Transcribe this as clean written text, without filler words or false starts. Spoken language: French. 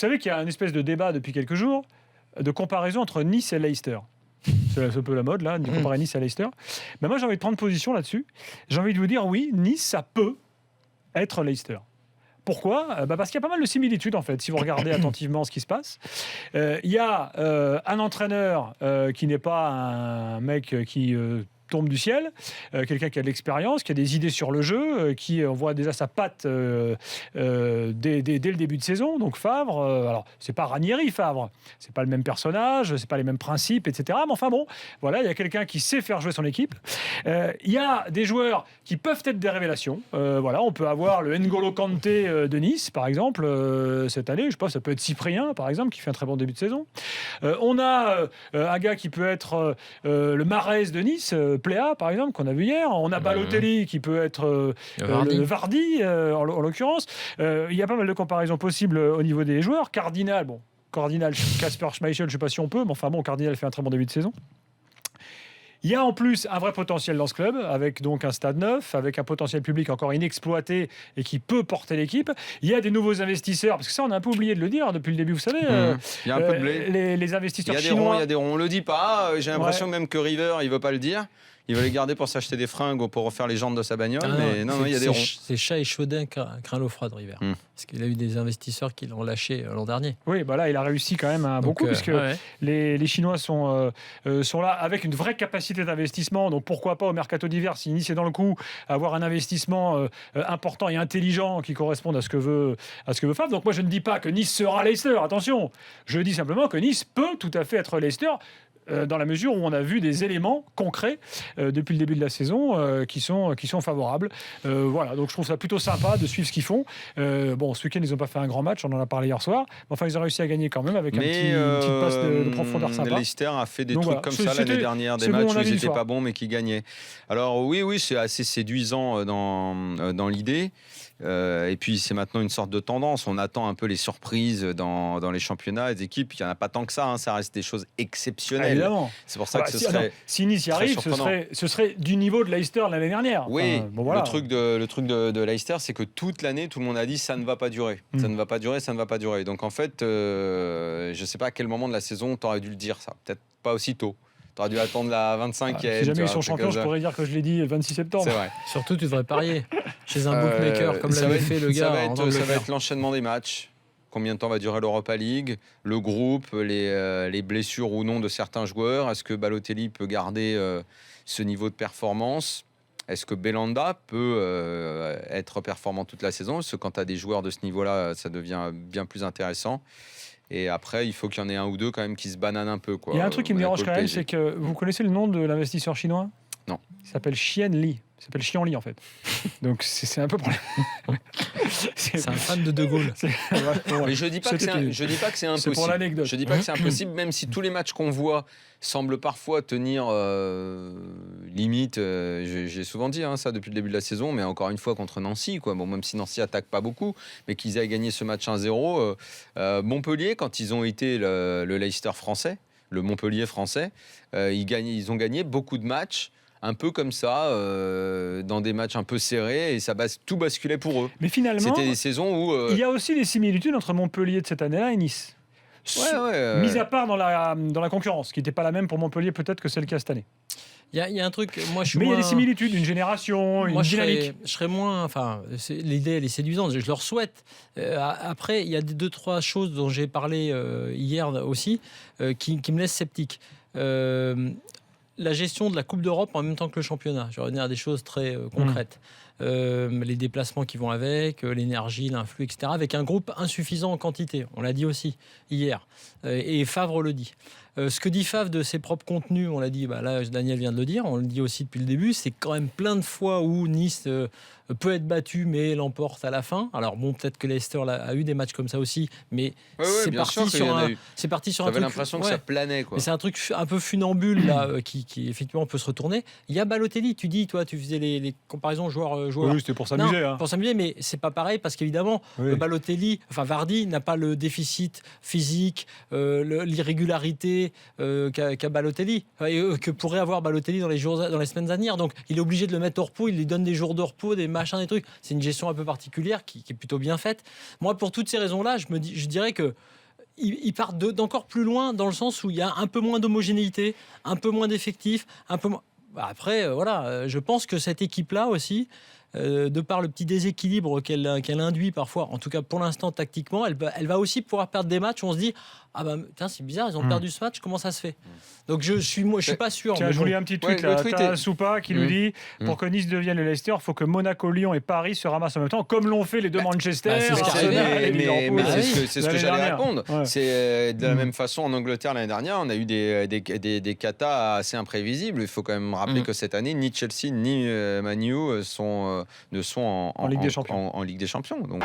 savez qu'il y a un espèce de débat depuis quelques jours de comparaison entre Nice et Leicester. C'est un peu la mode, là, de comparer Nice à Leicester. Mais moi, j'ai envie de prendre position là-dessus. J'ai envie de vous dire, oui, Nice, ça peut être Leicester. Pourquoi ? Parce qu'il y a pas mal de similitudes, en fait, si vous regardez attentivement ce qui se passe. Il y a un entraîneur qui n'est pas un mec qui tombe du ciel, quelqu'un qui a de l'expérience, qui a des idées sur le jeu, qui voit déjà sa patte dès le début de saison. Donc Favre, alors c'est pas Ranieri Favre, c'est pas le même personnage, c'est pas les mêmes principes, etc. Mais enfin bon, voilà, il y a quelqu'un qui sait faire jouer son équipe. Il y a des joueurs qui peuvent être des révélations. Voilà, on peut avoir le N'Golo Kanté de Nice, par exemple, cette année. Je sais pas, ça peut être Cyprien, par exemple, qui fait un très bon début de saison. On a un gars qui peut être le Mahrez de Nice, Pléa, par exemple, qu'on a vu hier. On a Balotelli qui peut être le Vardy, en l'occurrence. Il y a pas mal de comparaisons possibles au niveau des joueurs. Cardinal, Kasper Schmeichel, je ne sais pas si on peut, mais enfin bon, Cardinal fait un très bon début de saison. Il y a en plus un vrai potentiel dans ce club, avec donc un stade neuf, avec un potentiel public encore inexploité et qui peut porter l'équipe. Il y a des nouveaux investisseurs, parce que ça, on a un peu oublié de le dire depuis le début, vous savez. Il y a un peu de blé. Les investisseurs chinois. Il y a des ronds, on ne le dit pas. J'ai l'impression même que River, il ne veut pas le dire. Il va les garder pour s'acheter des fringues ou pour refaire les jantes de sa bagnole. Mais non, il y a des ronds. C'est chat et chaudin craint l'eau froide, River. Parce qu'il a eu des investisseurs qui l'ont lâché l'an dernier. Oui, là, il a réussi quand même beaucoup, puisque les Chinois sont là avec une vraie capacité d'investissement. Donc pourquoi pas au mercato d'hiver, si Nice est dans le coup, avoir un investissement important et intelligent qui corresponde à ce que veut Favre. Donc moi, je ne dis pas que Nice sera Leicester, attention. Je dis simplement que Nice peut tout à fait être Leicester, dans la mesure où on a vu des éléments concrets depuis le début de la saison qui sont favorables. Voilà, donc je trouve ça plutôt sympa de suivre ce qu'ils font. Ce week-end, ils n'ont pas fait un grand match, on en a parlé hier soir. Mais enfin, ils ont réussi à gagner quand même avec une petite passe de profondeur sympa. Leicester a fait des trucs comme ça l'année dernière, des matchs où ils n'étaient pas bons mais qui gagnaient. Alors oui, c'est assez séduisant dans l'idée. Et puis c'est maintenant une sorte de tendance. On attend un peu les surprises dans les championnats, les équipes. Il n'y en a pas tant que ça, ça reste des choses exceptionnelles. Évidemment. C'est pour ça que si Nice y arrive, ce serait du niveau de Leicester l'année dernière. Oui, le truc de Leicester, c'est que toute l'année, tout le monde a dit ça ne va pas durer. Ça ne va pas durer, ça ne va pas durer. Donc en fait, je ne sais pas à quel moment de la saison tu aurais dû le dire ça. Peut-être pas aussitôt. Tu aurais dû attendre la 25e. Si jamais ils sont champions, je pourrais dire que je l'ai dit le 26 septembre. C'est vrai. Surtout, tu devrais parier chez un bookmaker, comme l'avait fait le gars. Ça va être l'enchaînement des matchs. Combien de temps va durer l'Europa League, le groupe, les blessures ou non de certains joueurs. Est-ce que Balotelli peut garder ce niveau de performance ? Est-ce que Belhanda peut être performant toute la saison ? Parce que quand tu as des joueurs de ce niveau-là, ça devient bien plus intéressant. Et après, il faut qu'il y en ait un ou deux quand même qui se bananent un peu. Il y a un truc qui me dérange quand même, c'est que vous connaissez le nom de l'investisseur chinois ? Non. Il s'appelle Xian Li. Il s'appelle Xian Li en fait. Donc c'est un peu problème. C'est un fan de Gaulle. Mais je dis pas que c'est impossible. C'est pour l'anecdote. Je dis pas que c'est impossible, même si tous les matchs qu'on voit semblent parfois tenir limite. J'ai souvent dit ça depuis le début de la saison, mais encore une fois contre Nancy, quoi. Bon, même si Nancy attaque pas beaucoup, mais qu'ils aient gagné ce match 1-0. Montpellier, quand ils ont été le Leicester français, le Montpellier français, ils ont gagné beaucoup de matchs. Un peu comme ça, dans des matchs un peu serrés, et tout basculait pour eux. Mais finalement, c'était des saisons où... il y a aussi des similitudes entre Montpellier de cette année-là et Nice. Mis à part dans la concurrence, qui n'était pas la même pour Montpellier peut-être que celle qu'il y a cette année. Il y a un truc, moi je suis Mais il moins... y a des similitudes, une génération, une dynamique. Je serais moins... l'idée, elle est séduisante, je leur souhaite. Après, il y a 2-3 choses dont j'ai parlé hier aussi, qui me laissent sceptique. La gestion de la Coupe d'Europe en même temps que le championnat. Je vais revenir à des choses très concrètes. Les déplacements qui vont avec, l'énergie, l'influx, etc. Avec un groupe insuffisant en quantité. On l'a dit aussi hier. Et Favre le dit. Ce que dit Favre de ses propres contenus, on l'a dit, là Daniel vient de le dire, on le dit aussi depuis le début, c'est quand même plein de fois où Nice peut être battu mais l'emporte à la fin. Alors bon, peut-être que Leicester a eu des matchs comme ça aussi, mais c'est parti sur un truc... J'avais l'impression que ça planait, quoi. Mais c'est un truc un peu funambule là, qui effectivement peut se retourner. Il y a Balotelli, tu faisais les comparaisons joueurs joueurs. Oui, c'était pour s'amuser. Non, Hein. pour s'amuser, mais c'est pas pareil parce qu'évidemment, Oui. Vardy n'a pas le déficit physique, l'irrégularité qu'a Balotelli, que pourrait avoir Balotelli dans les semaines à venir. Donc, il est obligé de le mettre au repos, il lui donne des jours de repos, des machins, des trucs. C'est une gestion un peu particulière qui est plutôt bien faite. Moi, pour toutes ces raisons-là, je dirais que ils partent d'encore plus loin dans le sens où il y a un peu moins d'homogénéité, un peu moins d'effectifs, un peu moins. Après, je pense que cette équipe-là aussi, de par le petit déséquilibre qu'elle induit parfois, en tout cas pour l'instant tactiquement, elle va aussi pouvoir perdre des matchs où on se dit ah bah tiens, c'est bizarre, ils ont perdu ce match, comment ça se fait? Donc je suis pas sûr. Tiens, je vous lis un petit tweet Ouais, le là. tweet T'as est- Soupa qui nous dit pour que Nice devienne le Leicester, il faut que Monaco, Lyon et Paris se ramassent en même temps, comme l'ont fait les deux Manchester. c'est ce qui Arsenal arrive, et Liverpool. mais Ah oui. c'est ce que L'année j'allais dernière. répondre. Ouais. C'est de la même façon en Angleterre l'année dernière, on a eu des katas assez imprévisibles. Il faut quand même rappeler que cette année, ni Chelsea ni Man U ne sont En Ligue des Champions. en Ligue des Champions. Donc.